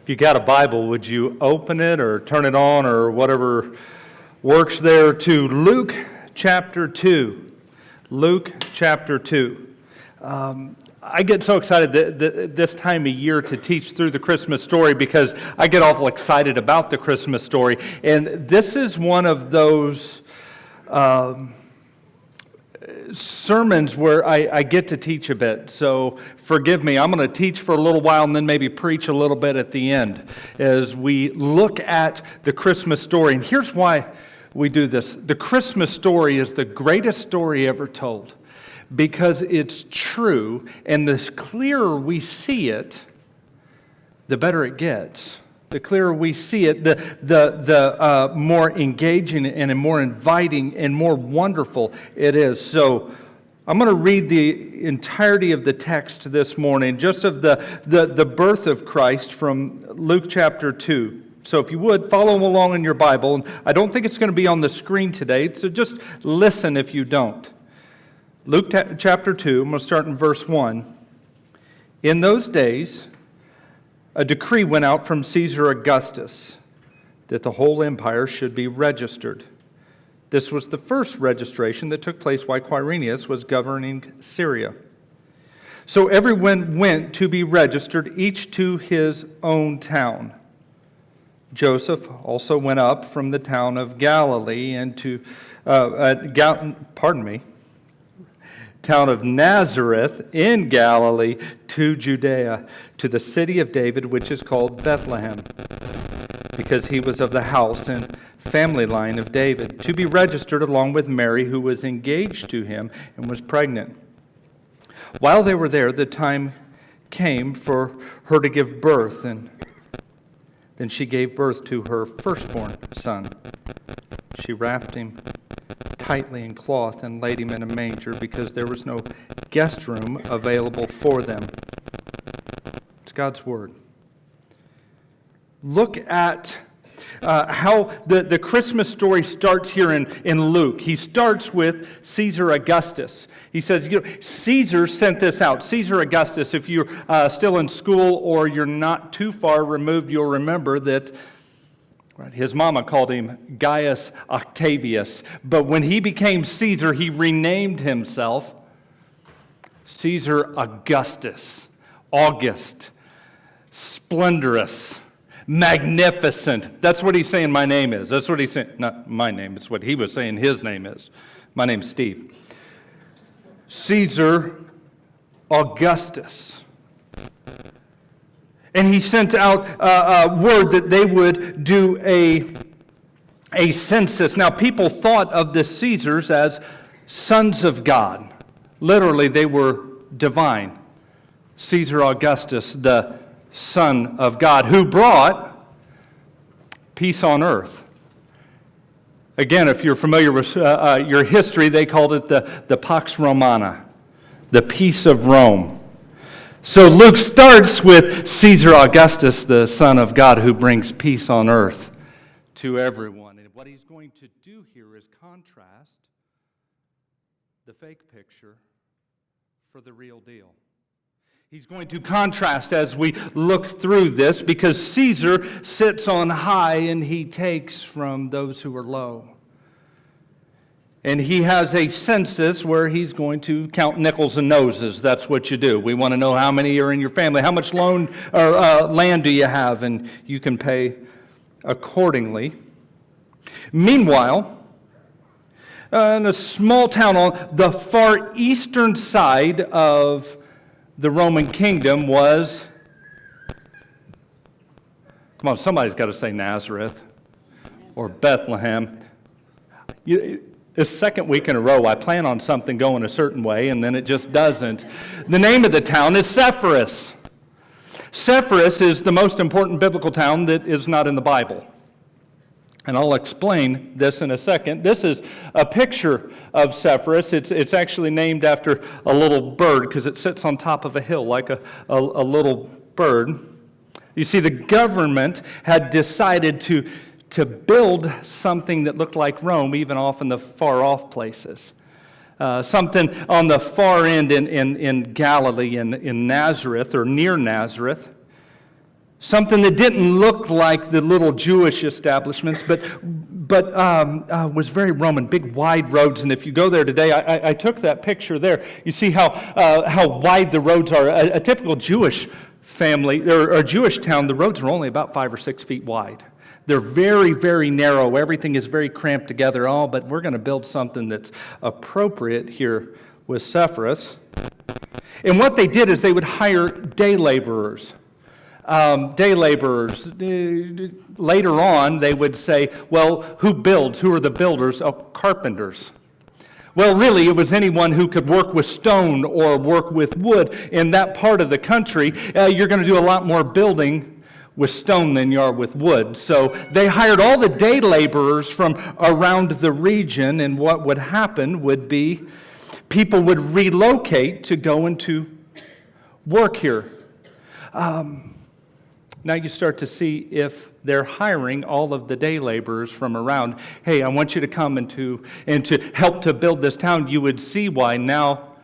If you got a Bible, would you open it or turn it on or whatever works there to Luke chapter 2. Luke chapter 2. I get so excited this time of year to teach through the Christmas story because I get awful excited about the Christmas story. And this is one of those sermons where I get to teach a bit. So forgive me. I'm going to teach for a little while and then maybe preach a little bit at the end as we look at the Christmas story. And here's why we do this. The Christmas story is the greatest story ever told because it's true, and the clearer we see it, the better it gets. The clearer we see it, the more engaging and more inviting and more wonderful it is. So I'm going to read the entirety of the text this morning, just of the birth of Christ from Luke chapter 2. So if you would, follow along in your Bible. And I don't think it's going to be on the screen today, so just listen if you don't. Luke chapter 2, I'm going to start in verse 1. In those days, a decree went out from Caesar Augustus that the whole empire should be registered. This was the first registration that took place while Quirinius was governing Syria. So everyone went to be registered, each to his own town. Joseph also went up from the town of Galilee into town of Nazareth in Galilee to Judea, to the city of David, which is called Bethlehem, because he was of the house and family line of David, to be registered along with Mary, who was engaged to him and was pregnant. While they were there, the time came for her to give birth, and then she gave birth to her firstborn son. She wrapped him tightly in cloth and laid him in a manger because there was no guest room available for them. It's God's word. Look at how the Christmas story starts here in Luke. He starts with Caesar Augustus. He says, Caesar sent this out. Caesar Augustus, if you're still in school or you're not too far removed, you'll remember that his mama called him Gaius Octavius. But when he became Caesar, he renamed himself Caesar Augustus. August. Splendorous. Magnificent. That's what he's saying my name is. That's what he's saying. Not my name. It's what he was saying his name is. My name's Steve. Caesar Augustus. And he sent out word that they would do a census. Now, people thought of the Caesars as sons of God. Literally, they were divine. Caesar Augustus, the Son of God, who brought peace on earth. Again, if you're familiar with your history, they called it the Pax Romana, the peace of Rome. So Luke starts with Caesar Augustus, the Son of God, who brings peace on earth to everyone. And what he's going to do here is contrast the fake picture for the real deal. He's going to contrast as we look through this because Caesar sits on high and he takes from those who are low. And he has a census where he's going to count nickels and noses. That's what you do. We want to know how many are in your family, how much loan or land do you have, and you can pay accordingly. Meanwhile, in a small town on the far eastern side of the Roman kingdom was, come on, somebody's got to say Nazareth or Bethlehem. This second week in a row, I plan on something going a certain way, and then it just doesn't. The name of the town is Sepphoris. Sepphoris is the most important biblical town that is not in the Bible. And I'll explain this in a second. This is a picture of Sepphoris. It's actually named after a little bird because it sits on top of a hill like a little bird. You see, the government had decided to build something that looked like Rome, even off in the far-off places. Something on the far end in Galilee, in Nazareth, or near Nazareth. Something that didn't look like the little Jewish establishments, but was very Roman, big wide roads. And if you go there today, I took that picture there. You see how wide the roads are. A typical Jewish family or Jewish town, the roads are only about 5 or 6 feet wide. They're very, very narrow. Everything is very cramped together. Oh, but we're going to build something that's appropriate here with Sepphoris. And what they did is they would hire day laborers. Later on, they would say, well, who builds? Who are the builders? Oh, carpenters. Well, really, it was anyone who could work with stone or work with wood. In that part of the country, you're going to do a lot more building with stone than you are with wood. So they hired all the day laborers from around the region, and what would happen would be people would relocate to go into work here. Now you start to see if they're hiring all of the day laborers from around. Hey, I want you to come and to help to build this town. You would see why now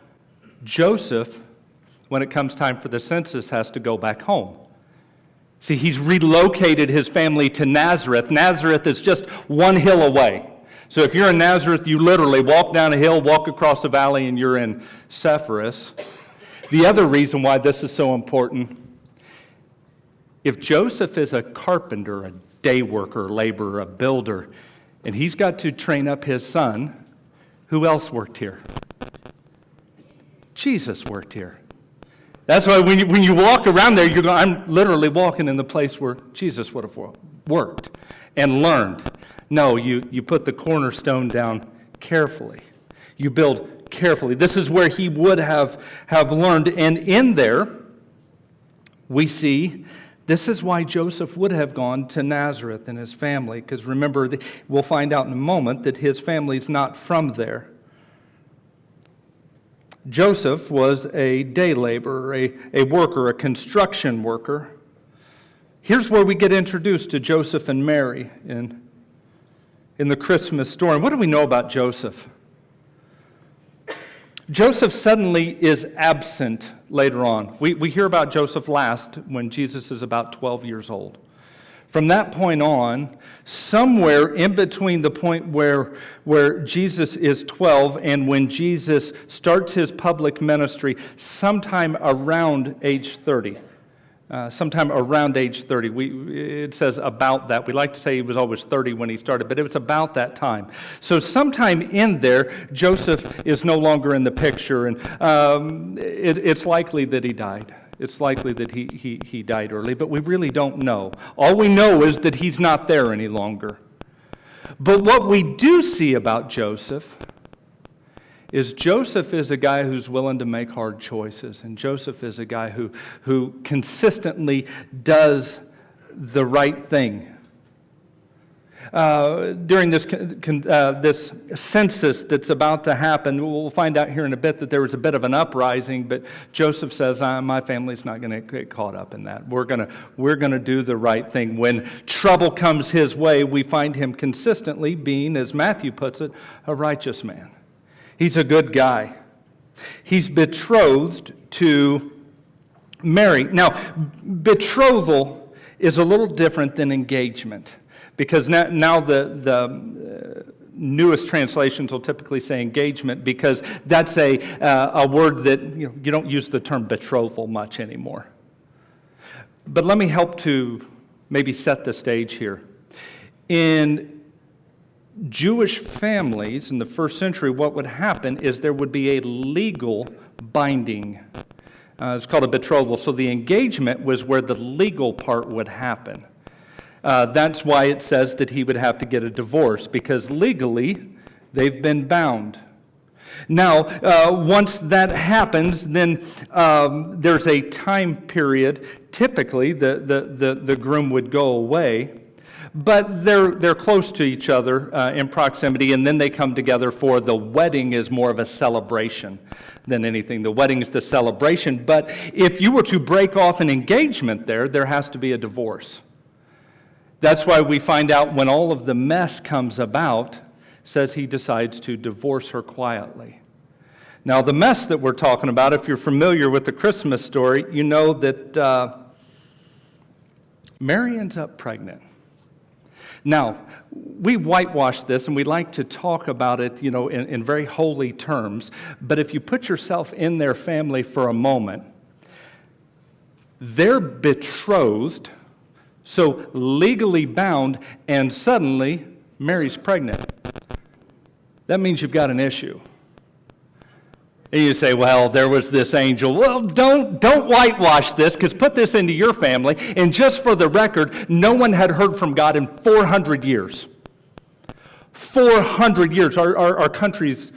Joseph, when it comes time for the census, has to go back home. See, he's relocated his family to Nazareth. Nazareth is just one hill away. So if you're in Nazareth, you literally walk down a hill, walk across a valley, and you're in Sepphoris. The other reason why this is so important, if Joseph is a carpenter, a day worker, laborer, a builder, and he's got to train up his son, who else worked here? Jesus worked here. That's why when you walk around there, you're going, I'm literally walking in the place where Jesus would have worked and learned. No, you put the cornerstone down carefully. You build carefully. This is where he would have learned. And in there, we see this is why Joseph would have gone to Nazareth and his family, because remember, we'll find out in a moment that his family's not from there. Joseph was a day laborer, a worker, a construction worker. Here's where we get introduced to Joseph and Mary in the Christmas story. What do we know about Joseph? Joseph suddenly is absent later on. We hear about Joseph last when Jesus is about 12 years old. From that point on, somewhere in between the point where Jesus is 12 and when Jesus starts his public ministry, sometime around age 30. It says about that. We like to say he was always 30 when he started, but it was about that time. So sometime in there, Joseph is no longer in the picture, and it's likely that he died. It's likely that he died early, but we really don't know. All we know is that he's not there any longer. But what we do see about Joseph is a guy who's willing to make hard choices. And Joseph is a guy who consistently does the right thing. During this census that's about to happen, we'll find out here in a bit that there was a bit of an uprising, but Joseph says, my family's not going to get caught up in that. We're going to do the right thing. When trouble comes his way, we find him consistently being, as Matthew puts it, a righteous man. He's a good guy. He's betrothed to Mary. Now, betrothal is a little different than engagement, because now the newest translations will typically say engagement, because that's a word that you don't use the term betrothal much anymore. But let me help to maybe set the stage here. In Jewish families in the first century, what would happen is there would be a legal binding. It's called a betrothal. So the engagement was where the legal part would happen. That's why it says that he would have to get a divorce, because legally they've been bound. Now, once that happens, then there's a time period. Typically, the groom would go away. But they're close to each other in proximity, and then they come together for the wedding is more of a celebration than anything. The wedding is the celebration, but if you were to break off an engagement there has to be a divorce. That's why we find out when all of the mess comes about, says he decides to divorce her quietly. Now, the mess that we're talking about, if you're familiar with the Christmas story, you know that Mary ends up pregnant. Now, we whitewash this, and we like to talk about it, in very holy terms. But if you put yourself in their family for a moment, they're betrothed, so legally bound, and suddenly Mary's pregnant. That means you've got an issue. And you say, well, there was this angel. Well, don't whitewash this, because put this into your family. And just for the record, no one had heard from God in 400 years. 400 years. Our country's,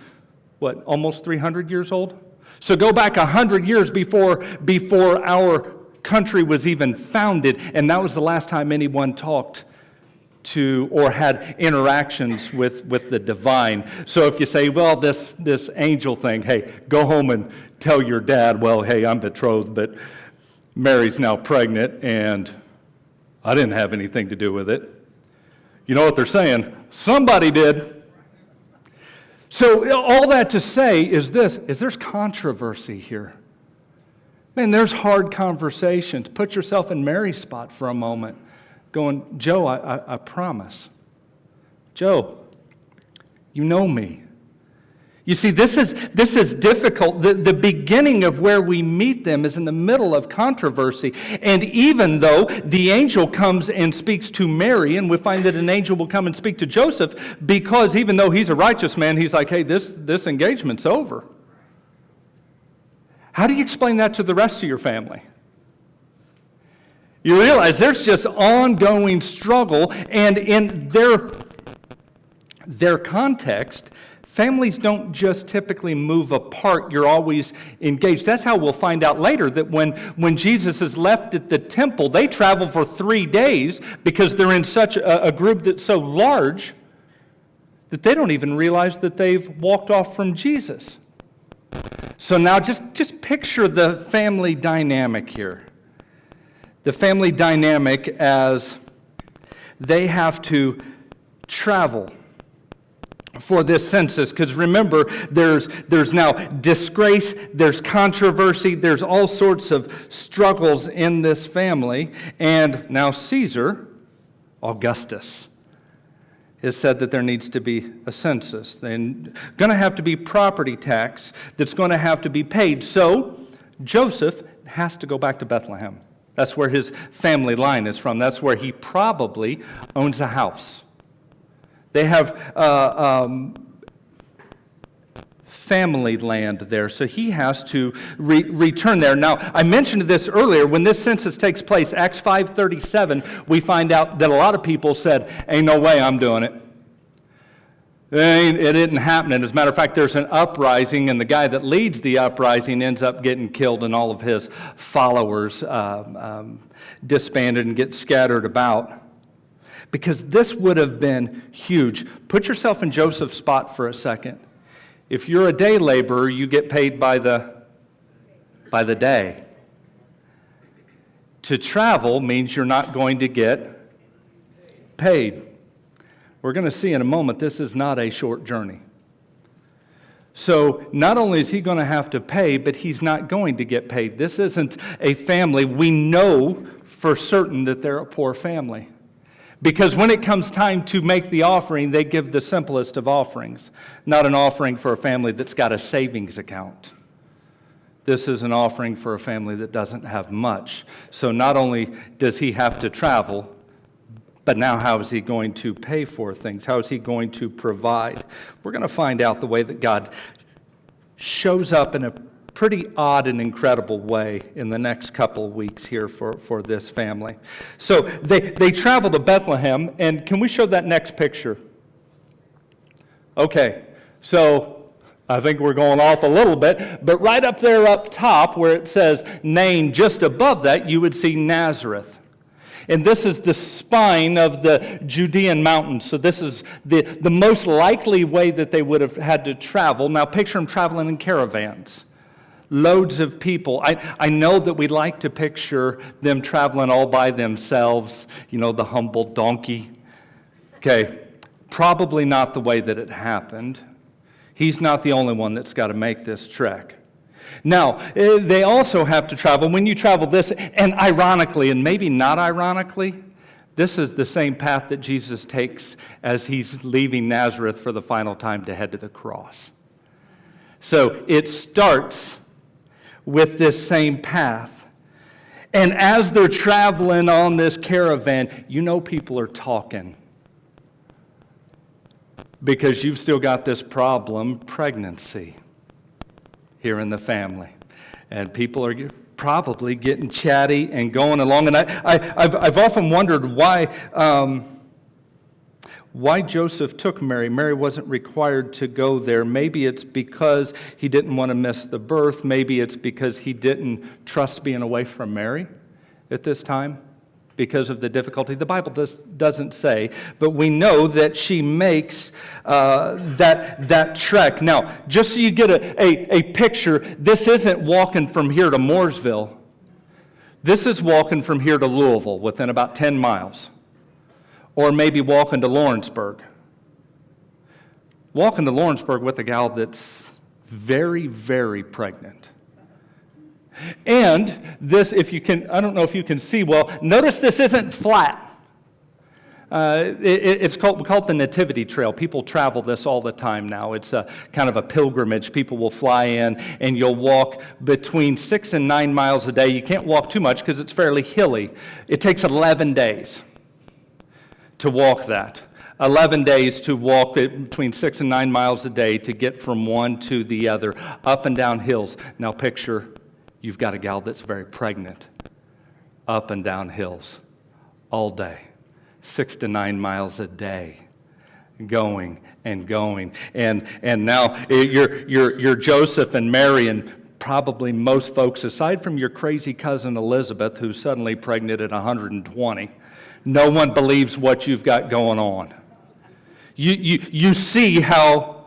almost 300 years old? So go back 100 years before our country was even founded, and that was the last time anyone talked to or had interactions with the divine. So if you say, well, this angel thing, hey, go home and tell your dad, well, hey, I'm betrothed, but Mary's now pregnant, and I didn't have anything to do with it. You know what they're saying? Somebody did. So all that to say is there's controversy here. Man, there's hard conversations. Put yourself in Mary's spot for a moment. Going, Joe, I promise. Joe, you know me. You see, this is difficult. The beginning of where we meet them is in the middle of controversy. And even though the angel comes and speaks to Mary, and we find that an angel will come and speak to Joseph, because even though he's a righteous man, he's like, hey, this engagement's over. How do you explain that to the rest of your family? You realize there's just ongoing struggle, and in their context, families don't just typically move apart. You're always engaged. That's how we'll find out later that when Jesus is left at the temple, they travel for 3 days because they're in such a group that's so large that they don't even realize that they've walked off from Jesus. So now just picture the family dynamic here. The family dynamic as they have to travel for this census, because remember, there's now disgrace, there's controversy, there's all sorts of struggles in this family, and now Caesar, Augustus, has said that there needs to be a census. There's going to have to be property tax that's going to have to be paid. So Joseph has to go back to Bethlehem. That's where his family line is from. That's where he probably owns a house. They have family land there, so he has to return there. Now, I mentioned this earlier. When this census takes place, Acts 5:37, we find out that a lot of people said, ain't no way I'm doing it. It isn't happening. As a matter of fact, there's an uprising, and the guy that leads the uprising ends up getting killed, and all of his followers disbanded and get scattered about. Because this would have been huge. Put yourself in Joseph's spot for a second. If you're a day laborer, you get paid by the day. To travel means you're not going to get paid. We're going to see in a moment this is not a short journey. So not only is he going to have to pay, but he's not going to get paid. This isn't a family. We know for certain that they're a poor family. Because when it comes time to make the offering, they give the simplest of offerings, not an offering for a family that's got a savings account. This is an offering for a family that doesn't have much. So not only does he have to travel, but now how is he going to pay for things? How is he going to provide? We're going to find out the way that God shows up in a pretty odd and incredible way in the next couple of weeks here for this family. So they travel to Bethlehem, and can we show that next picture? Okay, so I think we're going off a little bit, but right up there up top where it says name, just above that you would see Nazareth. And this is the spine of the Judean mountains. So this is the most likely way that they would have had to travel. Now picture them traveling in caravans. Loads of people. I know that we like to picture them traveling all by themselves, the humble donkey. Okay, probably not the way that it happened. He's not the only one that's got to make this trek. Now, they also have to travel. When you travel this, and ironically, and maybe not ironically, this is the same path that Jesus takes as he's leaving Nazareth for the final time to head to the cross. So it starts with this same path. And as they're traveling on this caravan, you know people are talking. Because you've still got this problem, pregnancy, here in the family. And people are probably getting chatty and going along. And I've often wondered why Joseph took Mary. Mary wasn't required to go there. Maybe it's because he didn't want to miss the birth. Maybe it's because he didn't trust being away from Mary at this time because of the difficulty. The Bible doesn't say, but we know that she makes that trek. Now, just so you get a picture, this isn't walking from here to Mooresville. This is walking from here to Louisville within about 10 miles. Or maybe walking to Lawrenceburg. Walking to Lawrenceburg with a gal that's very, very pregnant. And this, if you can, I don't know if you can see well, notice this isn't flat. We call it the Nativity Trail. People travel this all the time now. It's a kind of a pilgrimage. People will fly in, and you'll walk between 6 and 9 miles a day. You can't walk too much because it's fairly hilly. It takes 11 days to walk that. 11 days to walk between 6 and 9 miles a day to get from one to the other, up and down hills. Now picture, you've got a gal that's very pregnant, up and down hills all day, 6 to 9 miles a day, going and going. And now you're Joseph and Mary, and probably most folks, aside from your crazy cousin Elizabeth, who's suddenly pregnant at 120, no one believes what you've got going on. You see how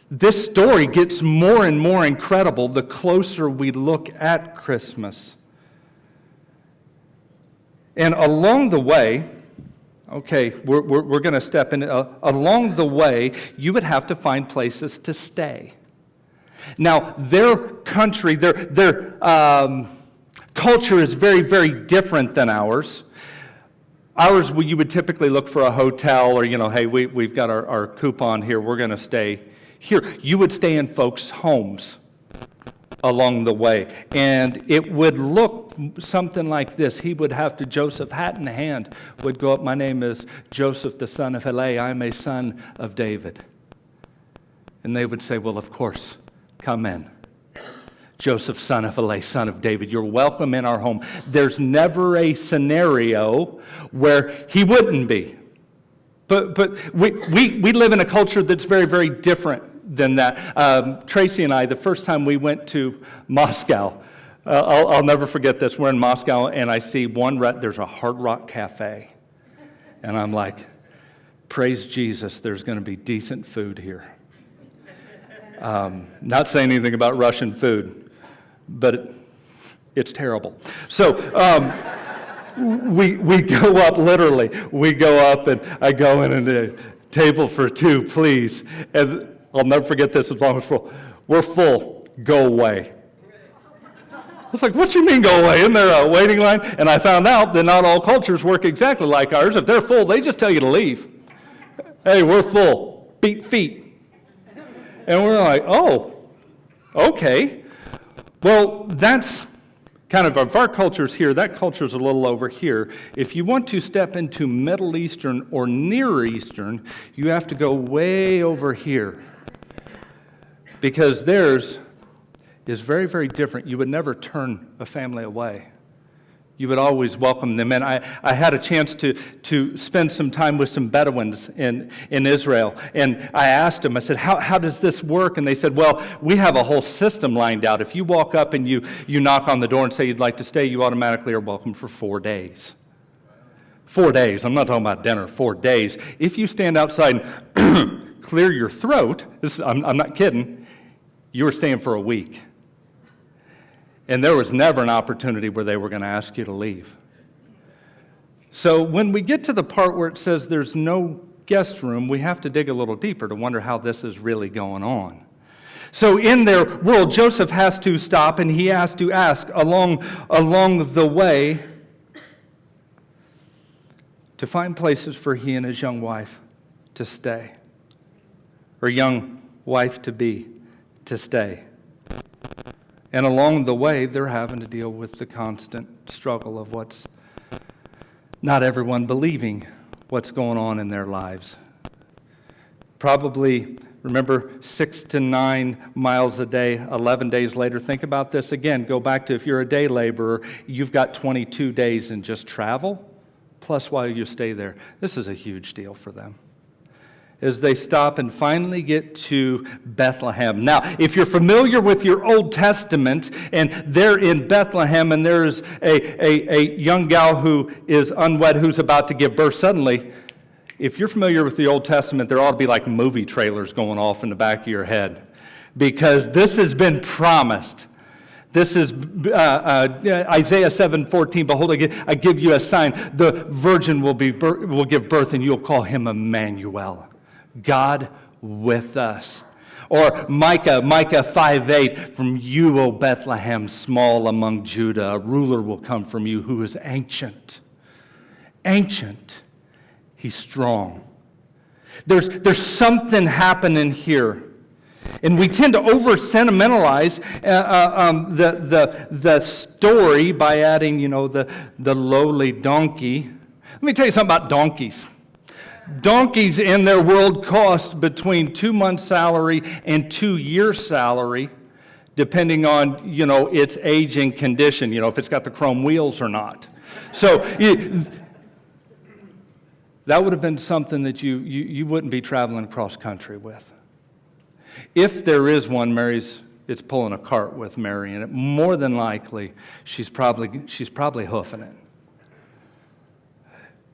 this story gets more and more incredible the closer we look at Christmas. And along the way, okay, we're going to step in. Along the way, you would have to find places to stay. Now, their country, their culture is very, very different than ours. Ours, you would typically look for a hotel or, hey, we've got our coupon here, we're going to stay here. You would stay in folks' homes along the way. And it would look something like this. Joseph, hat in hand, would go up, my name is Joseph, the son of Heli, I'm a son of David. And they would say, well, of course, come in. Joseph, son of Heli, son of David, you're welcome in our home. There's never a scenario where he wouldn't be. But we live in a culture that's very, very different than that. Tracy and I, the first time we went to Moscow, I'll never forget this. We're in Moscow, and I see there's a Hard Rock Cafe. And I'm like, praise Jesus, there's going to be decent food here. Not saying anything about Russian food, but it's terrible. So we go up, literally. We go up, and I go in and the table for two, please. And I'll never forget this as long as we're full. Go away. I was like, what you mean go away? Isn't there a waiting line? And I found out that not all cultures work exactly like ours. If they're full, they just tell you to leave. Hey, we're full. Beat feet. And we're like, oh, okay. Well, that's kind of our culture's here. That culture's a little over here. If you want to step into Middle Eastern or Near Eastern, you have to go way over here. Because theirs is very, very different. You would never turn a family away. You would always welcome them in. I had a chance to spend some time with some Bedouins in Israel, and I asked them, I said, how does this work? And they said, well, we have a whole system lined out. If you walk up and you knock on the door and say you'd like to stay, you automatically are welcome for 4 days. 4 days. I'm not talking about dinner. 4 days. If you stand outside and clear your throat, I'm not kidding, you were staying for a week. And there was never an opportunity where they were going to ask you to leave. So when we get to the part where it says there's no guest room, we have to dig a little deeper to wonder how this is really going on. So in their world, Joseph has to stop and he has to ask along the way to find places for he and his young wife to stay, or young wife-to-be to stay. And along the way, they're having to deal with the constant struggle of what's not everyone believing what's going on in their lives. Probably, remember, 6 to 9 miles a day, 11 days later. Think about this again. Go back to if you're a day laborer, you've got 22 days in just travel, plus while you stay there. This is a huge deal for them, as they stop and finally get to Bethlehem. Now, if you're familiar with your Old Testament, and they're in Bethlehem, and there's a young gal who is unwed who's about to give birth suddenly, if you're familiar with the Old Testament, there ought to be like movie trailers going off in the back of your head, because this has been promised. This is Isaiah 7:14. Behold, I give you a sign. The virgin will give birth, and you'll call him Emmanuel, God with us. Or Micah 5:8, from you, O Bethlehem, small among Judah, a ruler will come from you who is ancient. Ancient. He's strong. There's something happening here. And we tend to over-sentimentalize the story by adding, the lowly donkey. Let me tell you something about donkeys. Donkeys in their world cost between 2 months' salary and 2 years' salary, depending on, its age and condition, if it's got the chrome wheels or not. So that would have been something that you wouldn't be traveling cross country with. If there is one, it's pulling a cart with Mary in it. More than likely, she's probably hoofing it.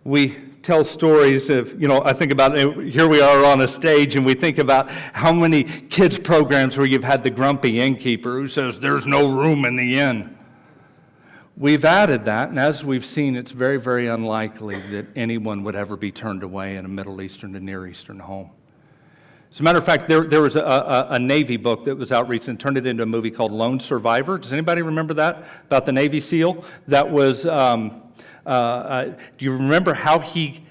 We tell stories of, I think about it, here we are on a stage, and we think about how many kids' programs where you've had the grumpy innkeeper who says there's no room in the inn. We've added that, and as we've seen, it's very, very unlikely that anyone would ever be turned away in a Middle Eastern to Near Eastern home. As a matter of fact, there was a Navy book that was out recently, turned it into a movie called Lone Survivor. Does anybody remember that, about the Navy SEAL? That was, do you remember how he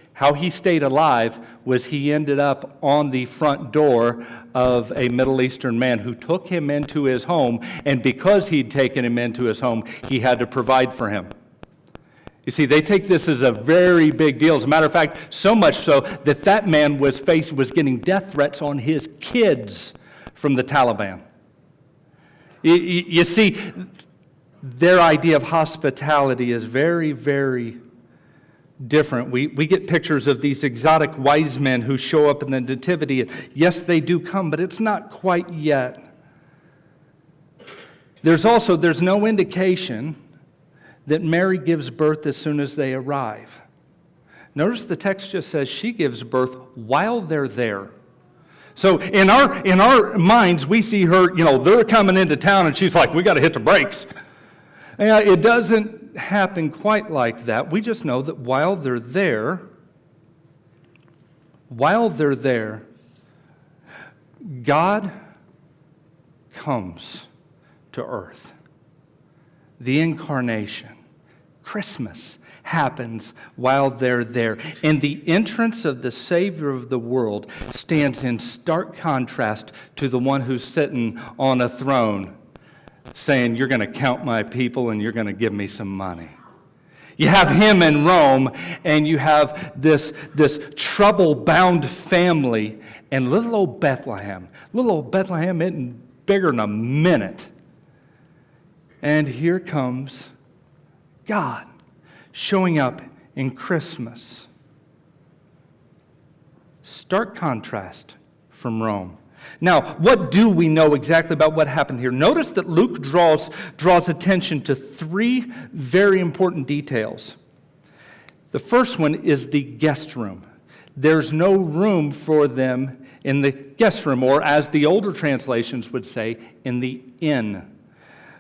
stayed alive? Was he ended up on the front door of a Middle Eastern man who took him into his home, and because he'd taken him into his home, he had to provide for him. You see, they take this as a very big deal. As a matter of fact, so much so that man was getting death threats on his kids from the Taliban. You see, their idea of hospitality is very, very different. We get pictures of these exotic wise men who show up in the nativity. Yes, they do come, but it's not quite yet. There's no indication that Mary gives birth as soon as they arrive. Notice the text just says she gives birth while they're there. So in our minds, we see her, they're coming into town, and she's like, we got to hit the brakes. It doesn't happen quite like that. We just know that while they're there, God comes to earth. The incarnation, Christmas, happens while they're there. And the entrance of the Savior of the world stands in stark contrast to the one who's sitting on a throne saying, you're going to count my people and you're going to give me some money. You have him in Rome, and you have this trouble-bound family, and little old Bethlehem. Little old Bethlehem isn't bigger than a minute. And here comes God showing up in Christmas. Stark contrast from Rome. Now, what do we know exactly about what happened here? Notice that Luke draws attention to 3 very important details. The first one is the guest room. There's no room for them in the guest room, or as the older translations would say, in the inn.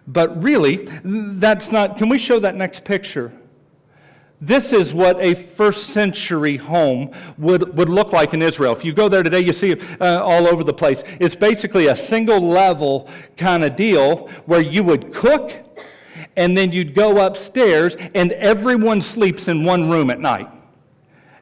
But really, that's not. Can we show that next picture? This is what a first century home would look like in Israel. If you go there today, you see it all over the place. It's basically a single level kind of deal where you would cook and then you'd go upstairs and everyone sleeps in one room at night.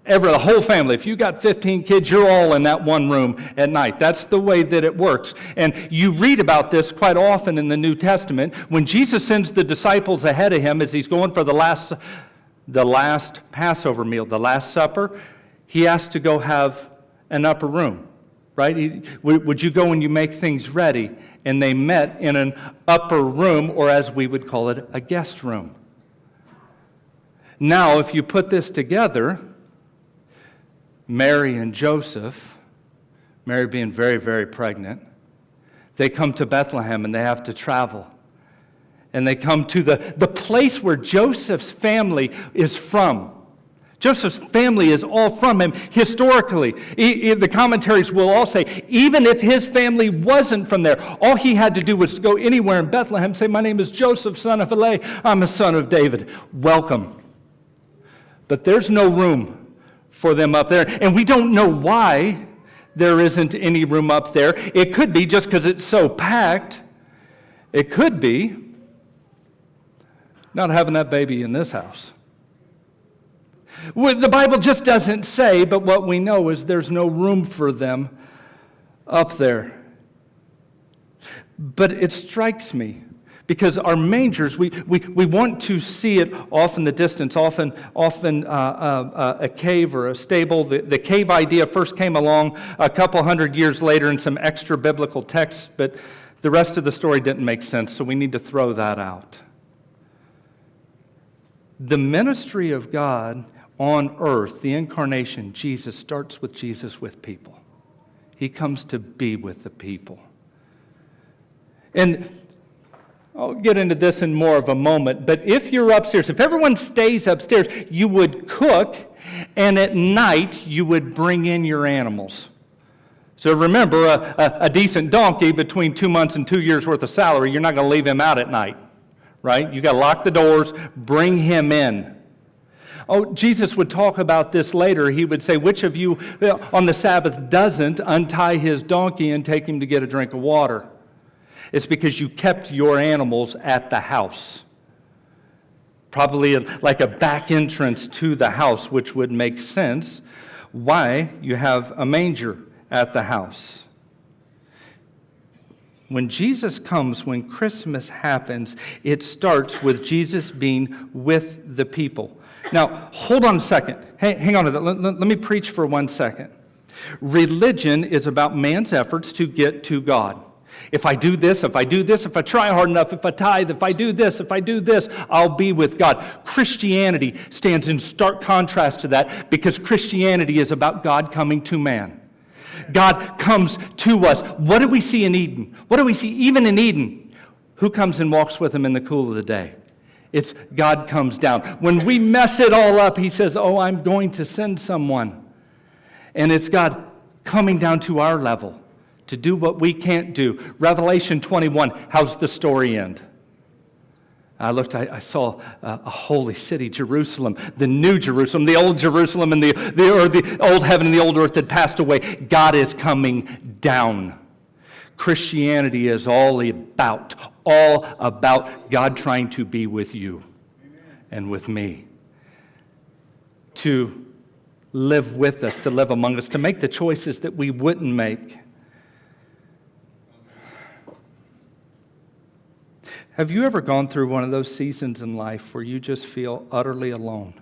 The whole family. If you got 15 kids, you're all in that one room at night. That's the way that it works. And you read about this quite often in the New Testament. When Jesus sends the disciples ahead of him as he's going for the last Passover meal, the Last Supper, he has to go have an upper room, right? Would you go and you make things ready? And they met in an upper room, or as we would call it, a guest room. Now, if you put this together, Mary and Joseph, Mary being very, very pregnant, they come to Bethlehem and they have to travel. And they come to the place where Joseph's family is from. Joseph's family is all from him historically. The commentaries will all say, even if his family wasn't from there, all he had to do was to go anywhere in Bethlehem, say, my name is Joseph, son of Eli, I'm a son of David. Welcome. But there's no room for them up there. And we don't know why there isn't any room up there. It could be just because it's so packed. It could be not having that baby in this house. The Bible just doesn't say, but what we know is there's no room for them up there. But it strikes me, because our mangers, we want to see it off in the distance, often a cave or a stable. The cave idea first came along a couple hundred years later in some extra biblical texts, but the rest of the story didn't make sense, so we need to throw that out. The ministry of God on earth, the incarnation, Jesus, starts with Jesus with people. He comes to be with the people. And I'll get into this in more of a moment, but if you're upstairs, if everyone stays upstairs, you would cook, and at night you would bring in your animals. So remember, a decent donkey between 2 months and 2 years worth of salary, you're not going to leave him out at night, right? You got to lock the doors, bring him in. Oh, Jesus would talk about this later. He would say, which of you on the Sabbath doesn't untie his donkey and take him to get a drink of water? It's because you kept your animals at the house. Probably like a back entrance to the house, which would make sense why you have a manger at the house. When Jesus comes, when Christmas happens, it starts with Jesus being with the people. Now, hold on a second. Hang on to that. Let me preach for 1 second. Religion is about man's efforts to get to God. If I do this, if I try hard enough, if I tithe, if I do this, I'll be with God. Christianity stands in stark contrast to that, because Christianity is about God coming to man. God comes to us. What do we see in Eden? What do we see even in Eden? Who comes and walks with him in the cool of the day? It's God comes down. When we mess it all up, he says, oh, I'm going to send someone. And it's God coming down to our level to do what we can't do. Revelation 21, how's the story end? I saw a holy city, Jerusalem, the new Jerusalem, the old Jerusalem, and the old heaven and the old earth had passed away. God is coming down. Christianity is all about God trying to be with you and with me, to live with us, to live among us, to make the choices that we wouldn't make. Have you ever gone through one of those seasons in life where you just feel utterly alone?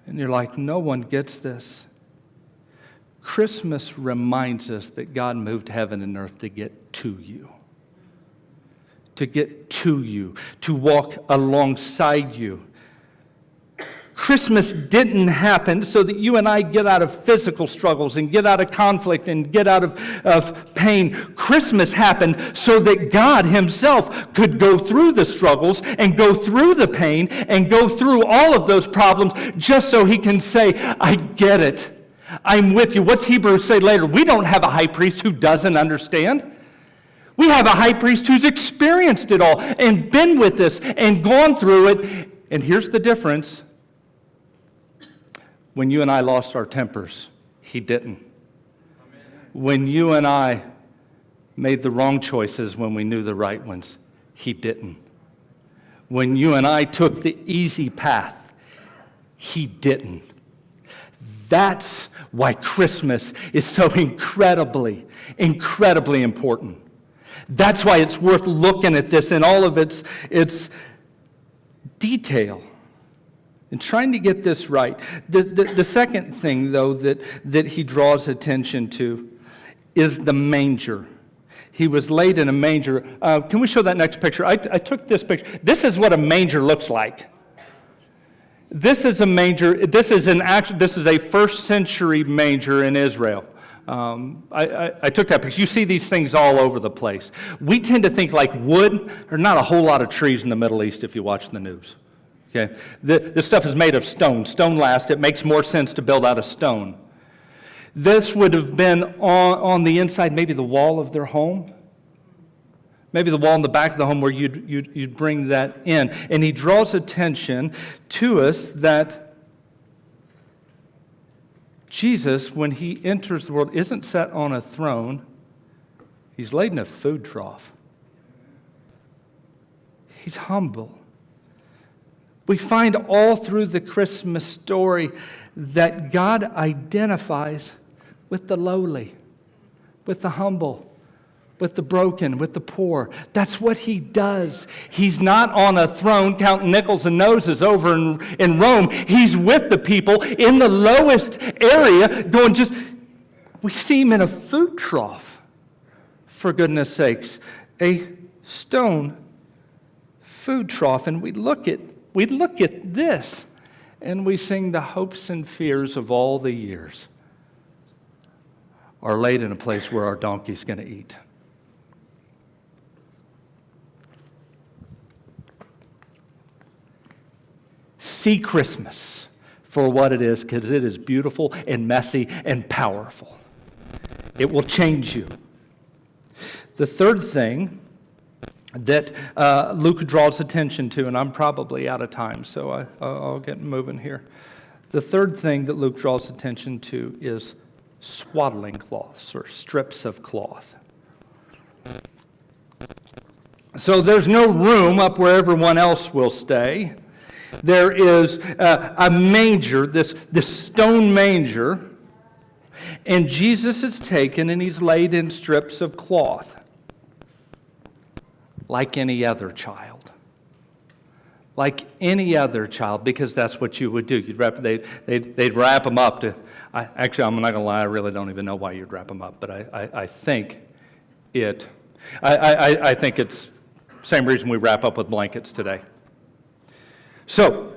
And you're like, no one gets this. Christmas reminds us that God moved heaven and earth to get to you. To get to you, to walk alongside you. Christmas didn't happen so that you and I get out of physical struggles and get out of conflict and get out of pain. Christmas happened so that God himself could go through the struggles and go through the pain and go through all of those problems just so he can say, I get it. I'm with you. What's Hebrews say later? We don't have a high priest who doesn't understand. We have a high priest who's experienced it all and been with this and gone through it. And here's the difference. When you and I lost our tempers, he didn't. When you and I made the wrong choices when we knew the right ones, he didn't. When you and I took the easy path, he didn't. That's why Christmas is so incredibly, incredibly important. That's why it's worth looking at this in all of its detail and trying to get this right. The second thing, though, that he draws attention to is the manger. He was laid in a manger. Can we show that next picture? I took this picture. This is what a manger looks like. This is a manger. This is a first century manger in Israel. I took that picture. You see these things all over the place. We tend to think like wood. There are not a whole lot of trees in the Middle East if you watch the news. Okay, this stuff is made of stone. Stone lasts. It makes more sense to build out of stone. This would have been on the inside, maybe the wall of their home. Maybe the wall in the back of the home where you'd bring that in. And he draws attention to us that Jesus, when he enters the world, isn't set on a throne. He's laid in a food trough. He's humble. We find all through the Christmas story that God identifies with the lowly, with the humble, with the broken, with the poor. That's what he does. He's not on a throne counting nickels and noses over in Rome. He's with the people in the lowest area going we see him in a food trough, for goodness sakes. A stone food trough. And we look at this and we sing the hopes and fears of all the years are laid in a place where our donkey's going to eat. See Christmas for what it is, because it is beautiful and messy and powerful. It will change you. The third thing that Luke draws attention to, and I'm probably out of time, so I'll get moving here. The third thing that Luke draws attention to is swaddling cloths or strips of cloth. So there's no room up where everyone else will stay. There is a manger, this stone manger, and Jesus is taken and he's laid in strips of cloth like any other child. Like any other child, because that's what you would do. They'd wrap them up to... Actually, I'm not going to lie, I really don't even know why you'd wrap them up, but I think it's the same reason we wrap up with blankets today. So,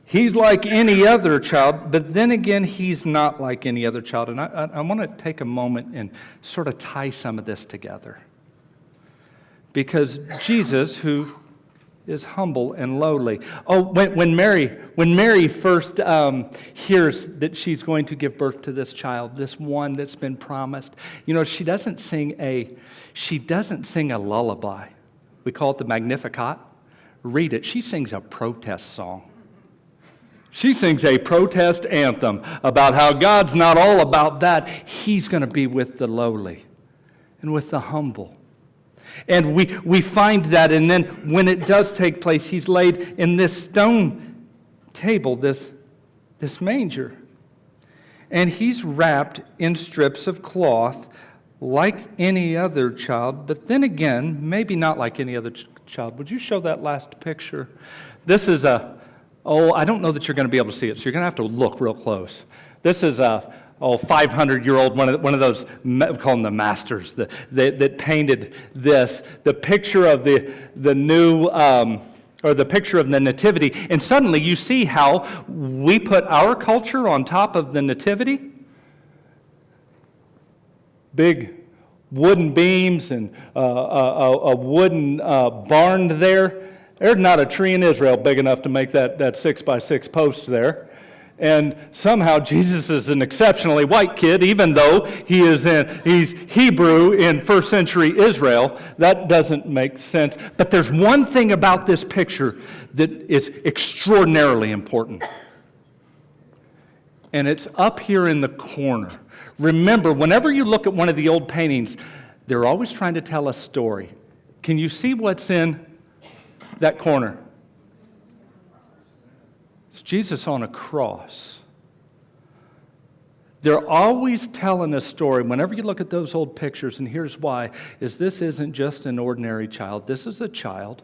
he's like any other child, but then again, he's not like any other child. And I want to take a moment and sort of tie some of this together. Because Jesus, who is humble and lowly. Oh, when Mary first hears that she's going to give birth to this child, this one that's been promised, she doesn't sing a lullaby. We call it the Magnificat. Read it. She sings a protest song. She sings a protest anthem about how God's not all about that. He's going to be with the lowly and with the humble. And we find that, and then when it does take place, he's laid in this stone table, this manger. And he's wrapped in strips of cloth like any other child, but then again, maybe not like any other child. Would you show that last picture? This is I don't know that you're going to be able to see it, so you're going to have to look real close. This is a 500-year-old, one of those, we call them the masters, that painted this, the picture of the new, or the picture of the nativity. And suddenly you see how we put our culture on top of the nativity. Big wooden beams and a wooden barn there. There's not a tree in Israel big enough to make that 6x6 post there. And somehow Jesus is an exceptionally white kid, even though he's Hebrew in first century Israel. That doesn't make sense. But there's one thing about this picture that is extraordinarily important. And it's up here in the corner. Remember, whenever you look at one of the old paintings, they're always trying to tell a story. Can you see what's in that corner? It's Jesus on a cross. They're always telling a story. Whenever you look at those old pictures, and here's why, is this isn't just an ordinary child. This is a child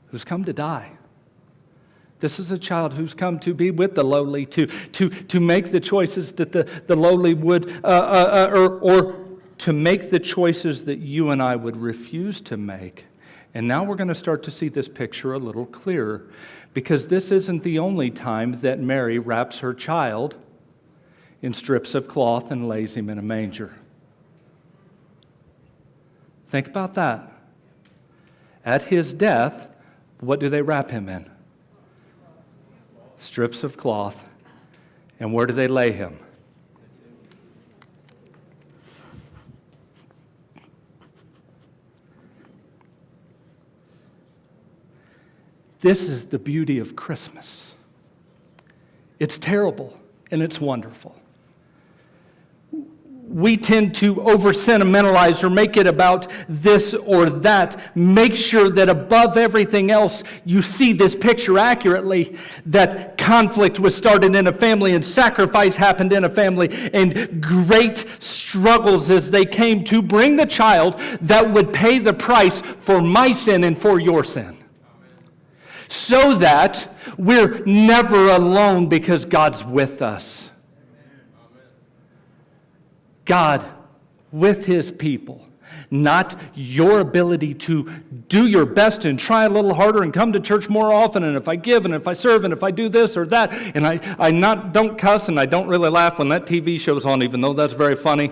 who's come to die. This is a child who's come to be with the lowly, to make the choices that the lowly would, or to make the choices that you and I would refuse to make. And now we're going to start to see this picture a little clearer, because this isn't the only time that Mary wraps her child in strips of cloth and lays him in a manger. Think about that. At his death, what do they wrap him in? Strips of cloth. And where do they lay him? This is the beauty of Christmas. It's terrible and it's wonderful. We tend to over-sentimentalize or make it about this or that. Make sure that above everything else, you see this picture accurately, that conflict was started in a family and sacrifice happened in a family, and great struggles as they came to bring the child that would pay the price for my sin and for your sin. So that we're never alone because God's with us. God with his people. Not your ability to do your best and try a little harder and come to church more often, and if I give and if I serve and if I do this or that, and I don't cuss and I don't really laugh when that TV show's on, even though that's very funny.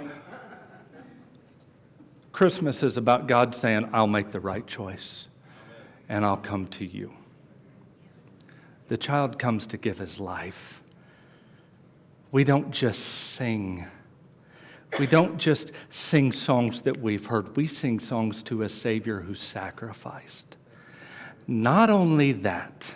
Christmas is about God saying, I'll make the right choice and I'll come to you. The child comes to give his life. We don't just sing. We don't just sing songs that we've heard. We sing songs to a Savior who sacrificed. Not only that,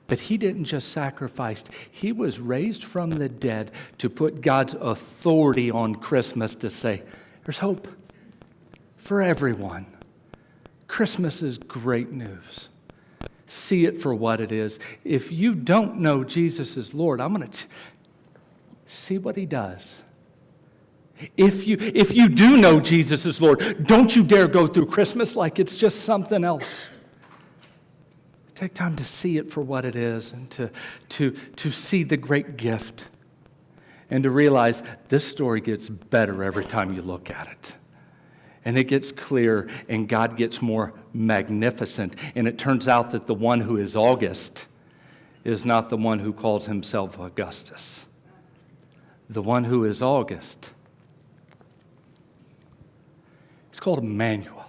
but he didn't just sacrifice. He was raised from the dead to put God's authority on Christmas to say, there's hope for everyone. Christmas is great news. See it for what it is. If you don't know Jesus as Lord, I'm going to see what he does. If you do know Jesus as Lord, don't you dare go through Christmas like it's just something else. Take time to see it for what it is and to see the great gift and to realize this story gets better every time you look at it. And it gets clear, and God gets more magnificent. And it turns out that the one who is August is not the one who calls himself Augustus. The one who is August is called Emmanuel.